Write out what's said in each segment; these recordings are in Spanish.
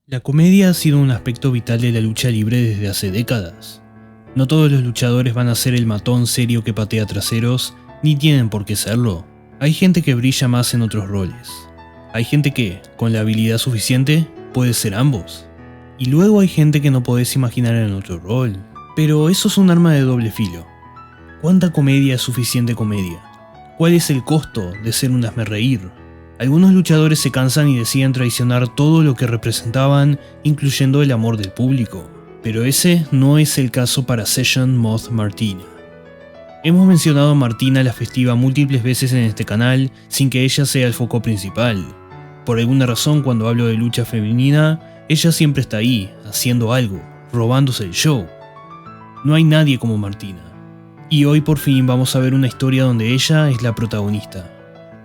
La comedia ha sido un aspecto vital de la lucha libre desde hace décadas. No todos los luchadores van a ser el matón serio que patea traseros, ni tienen por qué serlo. Hay gente que brilla más en otros roles. Hay gente que, con la habilidad suficiente, puede ser ambos. Y luego hay gente que no podés imaginar en otro rol. Pero eso es un arma de doble filo. ¿Cuánta comedia es suficiente comedia? ¿Cuál es el costo de ser un hazmerreír? Algunos luchadores se cansan y deciden traicionar todo lo que representaban, incluyendo el amor del público. Pero ese no es el caso para Session Moth Martina. Hemos mencionado a Martina la Festiva múltiples veces en este canal sin que ella sea el foco principal. Por alguna razón, cuando hablo de lucha femenina, ella siempre está ahí, haciendo algo, robándose el show. No hay nadie como Martina. Y hoy por fin vamos a ver una historia donde ella es la protagonista.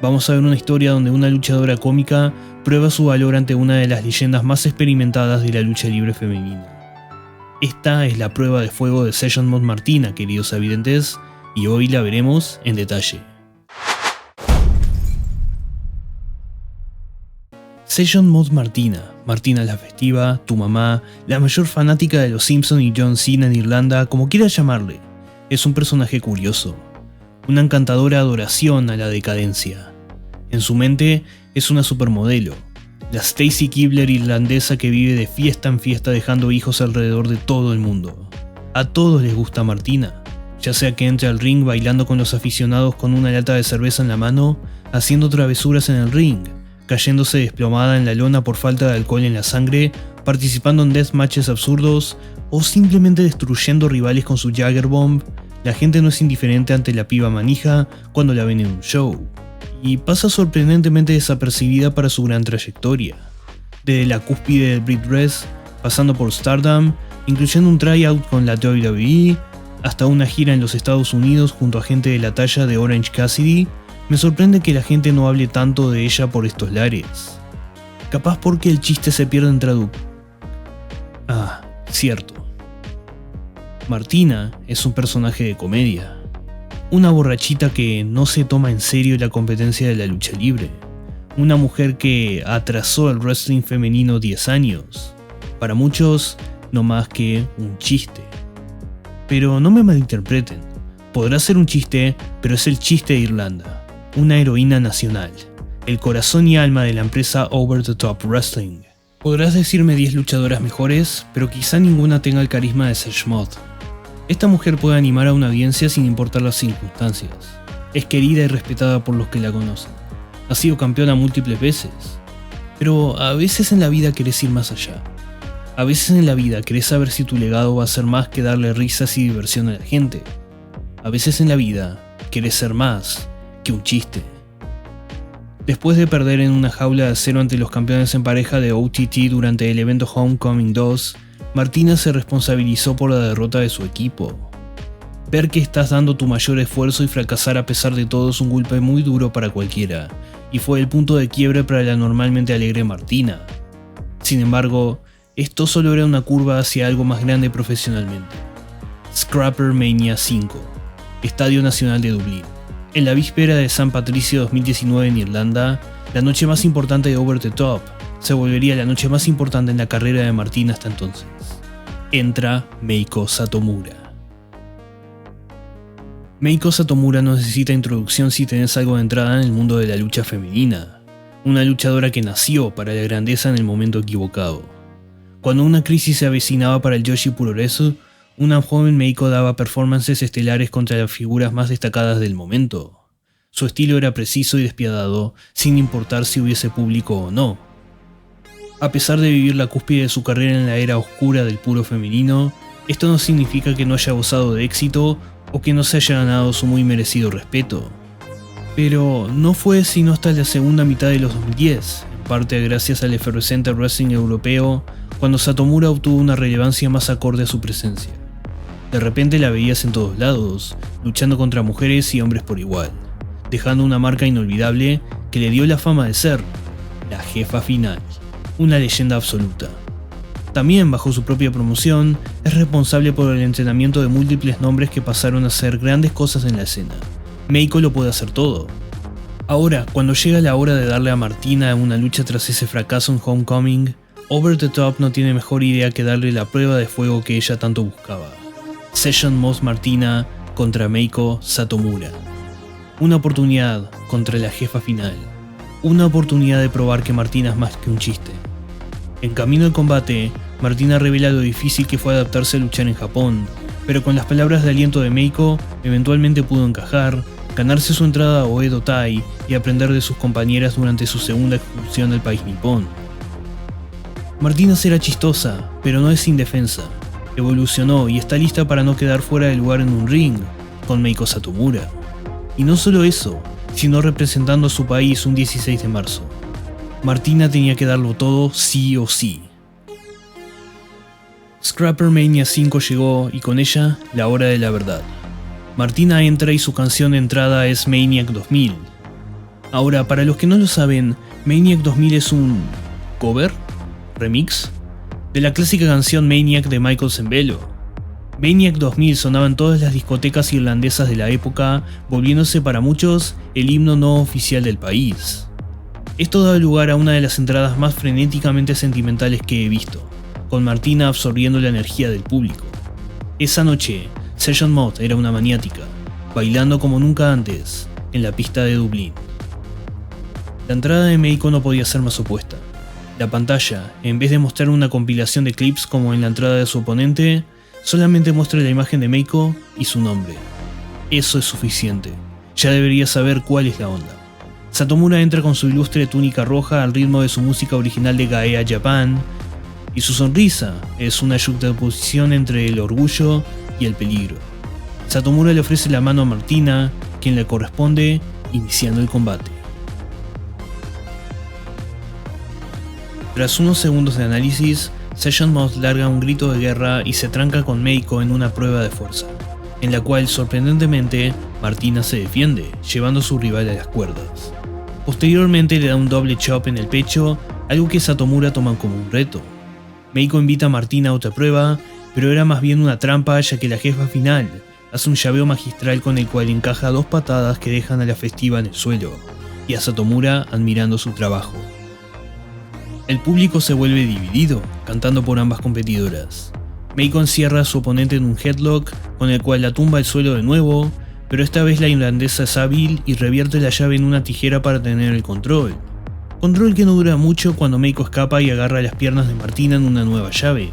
Vamos a ver una historia donde una luchadora cómica prueba su valor ante una de las leyendas más experimentadas de la lucha libre femenina. Esta es la prueba de fuego de Session Moth Martina, queridos avidentes, y hoy la veremos en detalle. Session Moth Martina, Martina la Festiva, tu mamá, la mayor fanática de los Simpson y John Cena en Irlanda, como quieras llamarle, es un personaje curioso, una encantadora adoración a la decadencia. En su mente es una supermodelo, la Stacy Keibler irlandesa que vive de fiesta en fiesta dejando hijos alrededor de todo el mundo. A todos les gusta Martina, ya sea que entre al ring bailando con los aficionados con una lata de cerveza en la mano, haciendo travesuras en el ring, cayéndose desplomada en la lona por falta de alcohol en la sangre, participando en deathmatches absurdos o simplemente destruyendo rivales con su Jagger Bomb. La gente no es indiferente ante la piba manija cuando la ven en un show. Y pasa sorprendentemente desapercibida para su gran trayectoria. Desde la cúspide del Brit Wres, pasando por Stardom, incluyendo un tryout con la WWE, hasta una gira en los Estados Unidos junto a gente de la talla de Orange Cassidy, me sorprende que la gente no hable tanto de ella por estos lares. Capaz porque el chiste se pierde en traducción. Ah, cierto. Martina es un personaje de comedia. Una borrachita que no se toma en serio la competencia de la lucha libre. Una mujer que atrasó el wrestling femenino 10 años. Para muchos, no más que un chiste. Pero no me malinterpreten. Podrá ser un chiste, pero es el chiste de Irlanda. Una heroína nacional. El corazón y alma de la empresa Over the Top Wrestling. Podrás decirme 10 luchadoras mejores, pero quizá ninguna tenga el carisma de Sesh Moth. Esta mujer puede animar a una audiencia sin importar las circunstancias. Es querida y respetada por los que la conocen. Ha sido campeona múltiples veces. Pero a veces en la vida querés ir más allá. A veces en la vida querés saber si tu legado va a ser más que darle risas y diversión a la gente. A veces en la vida querés ser más que un chiste. Después de perder en una jaula de acero ante los campeones en pareja de OTT durante el evento Homecoming 2, Martina se responsabilizó por la derrota de su equipo. Ver que estás dando tu mayor esfuerzo y fracasar a pesar de todo es un golpe muy duro para cualquiera, y fue el punto de quiebre para la normalmente alegre Martina. Sin embargo, esto solo era una curva hacia algo más grande profesionalmente. Scrapper Mania 5, Estadio Nacional de Dublín. En la víspera de San Patricio 2019 en Irlanda, la noche más importante de Over the Top se volvería la noche más importante en la carrera de Martina hasta entonces. Entra Meiko Satomura. Meiko Satomura no necesita introducción si tenés algo de entrada en el mundo de la lucha femenina. Una luchadora que nació para la grandeza en el momento equivocado. Cuando una crisis se avecinaba para el Joshi Puroresu, una joven Meiko daba performances estelares contra las figuras más destacadas del momento. Su estilo era preciso y despiadado, sin importar si hubiese público o no. A pesar de vivir la cúspide de su carrera en la era oscura del puro femenino, esto no significa que no haya gozado de éxito o que no se haya ganado su muy merecido respeto. Pero no fue sino hasta la segunda mitad de los 2010, en parte gracias al efervescente wrestling europeo, cuando Satomura obtuvo una relevancia más acorde a su presencia. De repente la veías en todos lados, luchando contra mujeres y hombres por igual, dejando una marca inolvidable que le dio la fama de ser la jefa final. Una leyenda absoluta. También, bajo su propia promoción, es responsable por el entrenamiento de múltiples nombres que pasaron a hacer grandes cosas en la escena. Meiko lo puede hacer todo. Ahora, cuando llega la hora de darle a Martina una lucha tras ese fracaso en Homecoming, Over the Top no tiene mejor idea que darle la prueba de fuego que ella tanto buscaba. Session Moth Martina contra Meiko Satomura. Una oportunidad contra la jefa final. Una oportunidad de probar que Martina es más que un chiste. En camino al combate, Martina revela lo difícil que fue adaptarse a luchar en Japón, pero con las palabras de aliento de Meiko, eventualmente pudo encajar, ganarse su entrada a Oedo Tai y aprender de sus compañeras durante su segunda excursión al país nipón. Martina será chistosa, pero no es indefensa. Evolucionó y está lista para no quedar fuera de lugar en un ring con Meiko Satomura. Y no solo eso, sino representando a su país un 16 de marzo. Martina tenía que darlo todo sí o sí. Scrapper Mania 5 llegó y con ella la hora de la verdad. Martina entra y su canción de entrada es Maniac 2000. Ahora, para los que no lo saben, Maniac 2000 es un cover, remix, de la clásica canción Maniac de Michael Sembello. Maniac 2000 sonaba en todas las discotecas irlandesas de la época, volviéndose para muchos el himno no oficial del país. Esto da lugar a una de las entradas más frenéticamente sentimentales que he visto, con Martina absorbiendo la energía del público. Esa noche, Session Moth era una maniática, bailando como nunca antes, en la pista de Dublín. La entrada de Meiko no podía ser más opuesta. La pantalla, en vez de mostrar una compilación de clips como en la entrada de su oponente, solamente muestra la imagen de Meiko y su nombre. Eso es suficiente, ya debería saber cuál es la onda. Satomura entra con su ilustre túnica roja al ritmo de su música original de Gaea Japan, y su sonrisa es una yuxtaposición entre el orgullo y el peligro. Satomura le ofrece la mano a Martina, quien le corresponde, iniciando el combate. Tras unos segundos de análisis, Session Moth larga un grito de guerra y se tranca con Meiko en una prueba de fuerza, en la cual sorprendentemente Martina se defiende, llevando a su rival a las cuerdas. Posteriormente le da un doble chop en el pecho, algo que Satomura toma como un reto. Meiko invita a Martina a otra prueba, pero era más bien una trampa ya que la jefa final hace un llaveo magistral con el cual encaja 2 patadas que dejan a la festiva en el suelo, y a Satomura admirando su trabajo. El público se vuelve dividido, cantando por ambas competidoras. Meiko encierra a su oponente en un headlock, con el cual la tumba al suelo de nuevo, pero esta vez la irlandesa es hábil y revierte la llave en una tijera para tener el control. Control que no dura mucho cuando Meiko escapa y agarra las piernas de Martina en una nueva llave.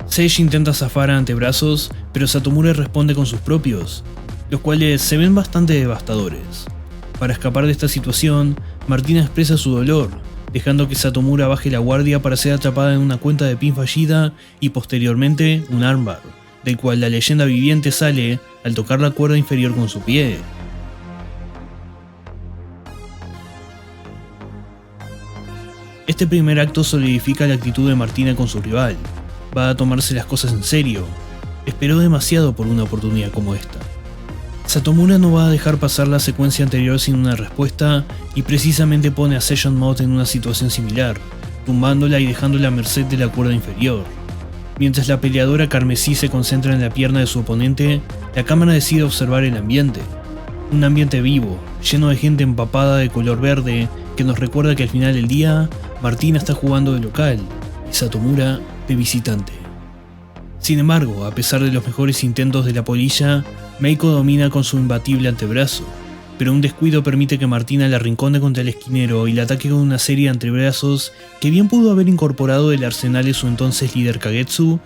Sage intenta zafar a antebrazos, pero Satomura responde con sus propios, los cuales se ven bastante devastadores. Para escapar de esta situación, Martina expresa su dolor, dejando que Satomura baje la guardia para ser atrapada en una cuenta de pin fallida y posteriormente un armbar, del cual la leyenda viviente sale al tocar la cuerda inferior con su pie. Este primer acto solidifica la actitud de Martina con su rival. Va a tomarse las cosas en serio. Esperó demasiado por una oportunidad como esta. Satomura no va a dejar pasar la secuencia anterior sin una respuesta y precisamente pone a Session Moth en una situación similar, tumbándola y dejándola a merced de la cuerda inferior. Mientras la peleadora carmesí se concentra en la pierna de su oponente, la cámara decide observar el ambiente. Un ambiente vivo, lleno de gente empapada de color verde, que nos recuerda que al final del día, Martina está jugando de local y Satomura de visitante. Sin embargo, a pesar de los mejores intentos de la polilla, Meiko domina con su imbatible antebrazo, pero un descuido permite que Martina la arrincone contra el esquinero y la ataque con una serie de antebrazos que bien pudo haber incorporado el arsenal de su entonces líder Kagetsu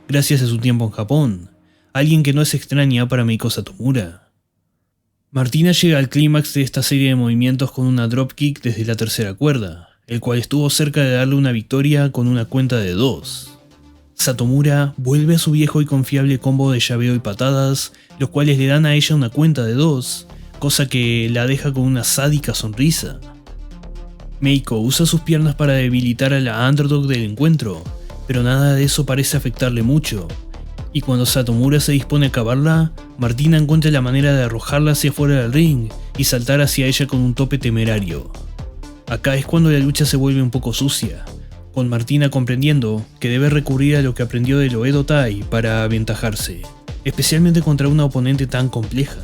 gracias a su tiempo en Japón, alguien que no es extraña para Meiko Satomura. Martina llega al clímax de esta serie de movimientos con una dropkick desde la tercera cuerda, el cual estuvo cerca de darle una victoria con una cuenta de 2. Satomura vuelve a su viejo y confiable combo de llaveo y patadas, los cuales le dan a ella una cuenta de 2, cosa que la deja con una sádica sonrisa. Meiko usa sus piernas para debilitar a la underdog del encuentro, pero nada de eso parece afectarle mucho, y cuando Satomura se dispone a acabarla, Martina encuentra la manera de arrojarla hacia fuera del ring y saltar hacia ella con un tope temerario. Acá es cuando la lucha se vuelve un poco sucia, con Martina comprendiendo que debe recurrir a lo que aprendió del Oedo Tai para aventajarse, especialmente contra una oponente tan compleja.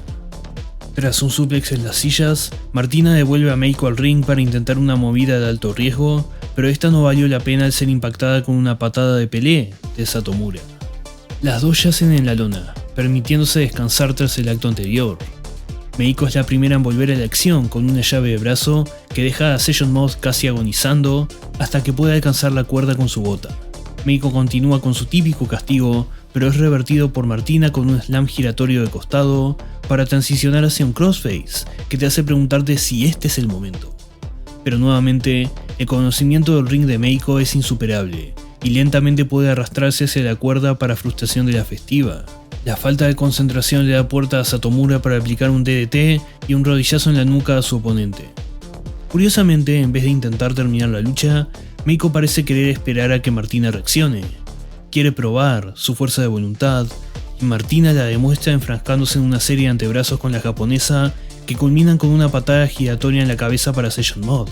Tras un suplex en las sillas, Martina devuelve a Meiko al ring para intentar una movida de alto riesgo, pero esta no valió la pena al ser impactada con una patada de Pelé de Satomura. Las dos yacen en la lona, permitiéndose descansar tras el acto anterior. Meiko es la primera en volver a la acción con una llave de brazo que deja a Session Moth casi agonizando hasta que puede alcanzar la cuerda con su bota. Meiko continúa con su típico castigo, pero es revertido por Martina con un slam giratorio de costado para transicionar hacia un crossface que te hace preguntarte si este es el momento. Pero nuevamente, el conocimiento del ring de Meiko es insuperable y lentamente puede arrastrarse hacia la cuerda para frustración de la festiva. La falta de concentración le da puerta a Satomura para aplicar un DDT y un rodillazo en la nuca a su oponente. Curiosamente, en vez de intentar terminar la lucha, Meiko parece querer esperar a que Martina reaccione. Quiere probar su fuerza de voluntad, y Martina la demuestra enfrascándose en una serie de antebrazos con la japonesa que culminan con una patada giratoria en la cabeza para Session Moth.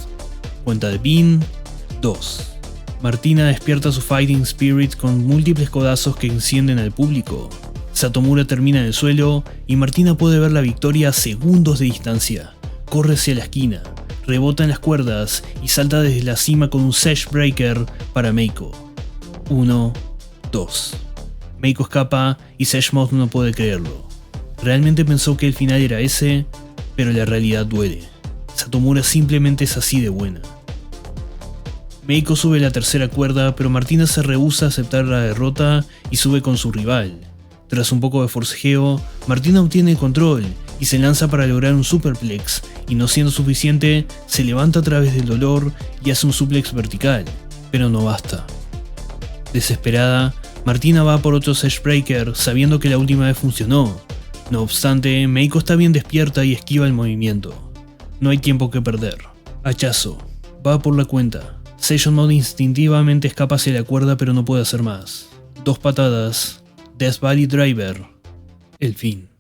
Cuenta de pin 2. Martina despierta su fighting spirit con múltiples codazos que encienden al público. Satomura termina en el suelo y Martina puede ver la victoria a segundos de distancia. Corre hacia la esquina, rebota en las cuerdas y salta desde la cima con un Sash Breaker para Meiko. 1, 2. Meiko escapa y Session Moth no puede creerlo. Realmente pensó que el final era ese, pero la realidad duele. Satomura simplemente es así de buena. Meiko sube la tercera cuerda, pero Martina se rehúsa a aceptar la derrota y sube con su rival. Tras un poco de forcejeo, Martina obtiene el control y se lanza para lograr un superplex, y no siendo suficiente, se levanta a través del dolor y hace un suplex vertical, pero no basta. Desesperada, Martina va por otro Sash Breaker sabiendo que la última vez funcionó. No obstante, Meiko está bien despierta y esquiva el movimiento. No hay tiempo que perder. Hachazo. Va por la cuenta. Session Moth instintivamente escapa hacia la cuerda pero no puede hacer más. 2 patadas. Death Valley Driver. El fin.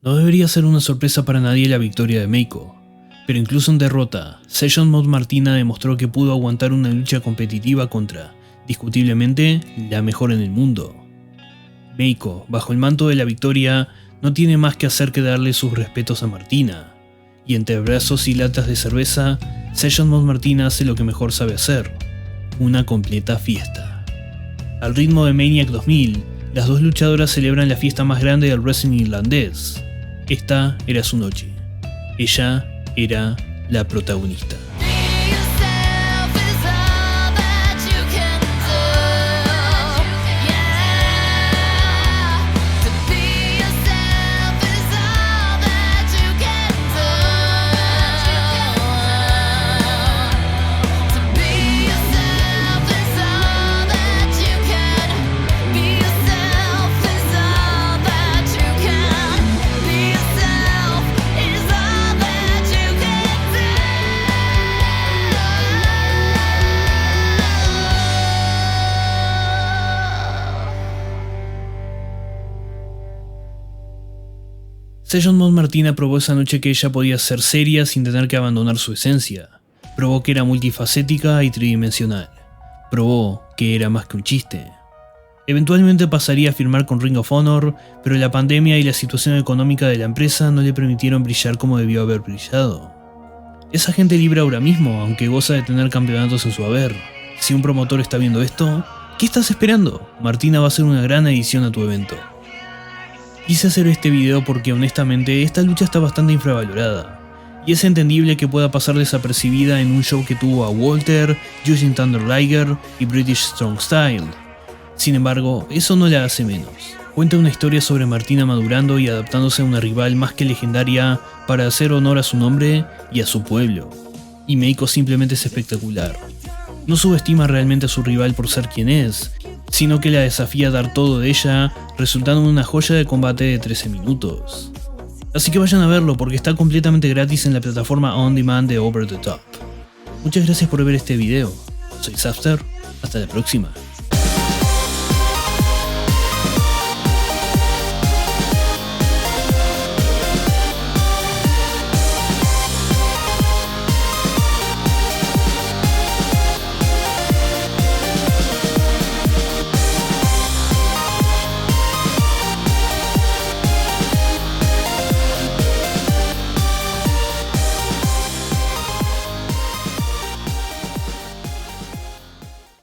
No debería ser una sorpresa para nadie la victoria de Meiko, pero incluso en derrota, Session Moth Martina demostró que pudo aguantar una lucha competitiva contra, discutiblemente, la mejor en el mundo. Meiko, bajo el manto de la victoria, no tiene más que hacer que darle sus respetos a Martina, y entre brazos y latas de cerveza, Session Moth Martina hace lo que mejor sabe hacer, una completa fiesta. Al ritmo de Maniac 2000, las dos luchadoras celebran la fiesta más grande del wrestling irlandés. Esta era su noche. Ella era la protagonista. Session Moth Martina probó esa noche que ella podía ser seria sin tener que abandonar su esencia. Probó que era multifacética y tridimensional. Probó que era más que un chiste. Eventualmente pasaría a firmar con Ring of Honor, pero la pandemia y la situación económica de la empresa no le permitieron brillar como debió haber brillado. Esa gente libre ahora mismo, aunque goza de tener campeonatos en su haber. Si un promotor está viendo esto, ¿qué estás esperando? Martina va a hacer una gran adición a tu evento. Quise hacer este video porque honestamente esta lucha está bastante infravalorada, y es entendible que pueda pasar desapercibida en un show que tuvo a Walter, Jushin Thunder Liger y British Strong Style. Sin embargo, eso no la hace menos. Cuenta una historia sobre Martina madurando y adaptándose a una rival más que legendaria para hacer honor a su nombre y a su pueblo. Y Meiko simplemente es espectacular. No subestima realmente a su rival por ser quien es, sino que la desafía a dar todo de ella, resultando en una joya de combate de 13 minutos. Así que vayan a verlo porque está completamente gratis en la plataforma on demand de Over the Top. Muchas gracias por ver este video. Soy Zapster, hasta la próxima.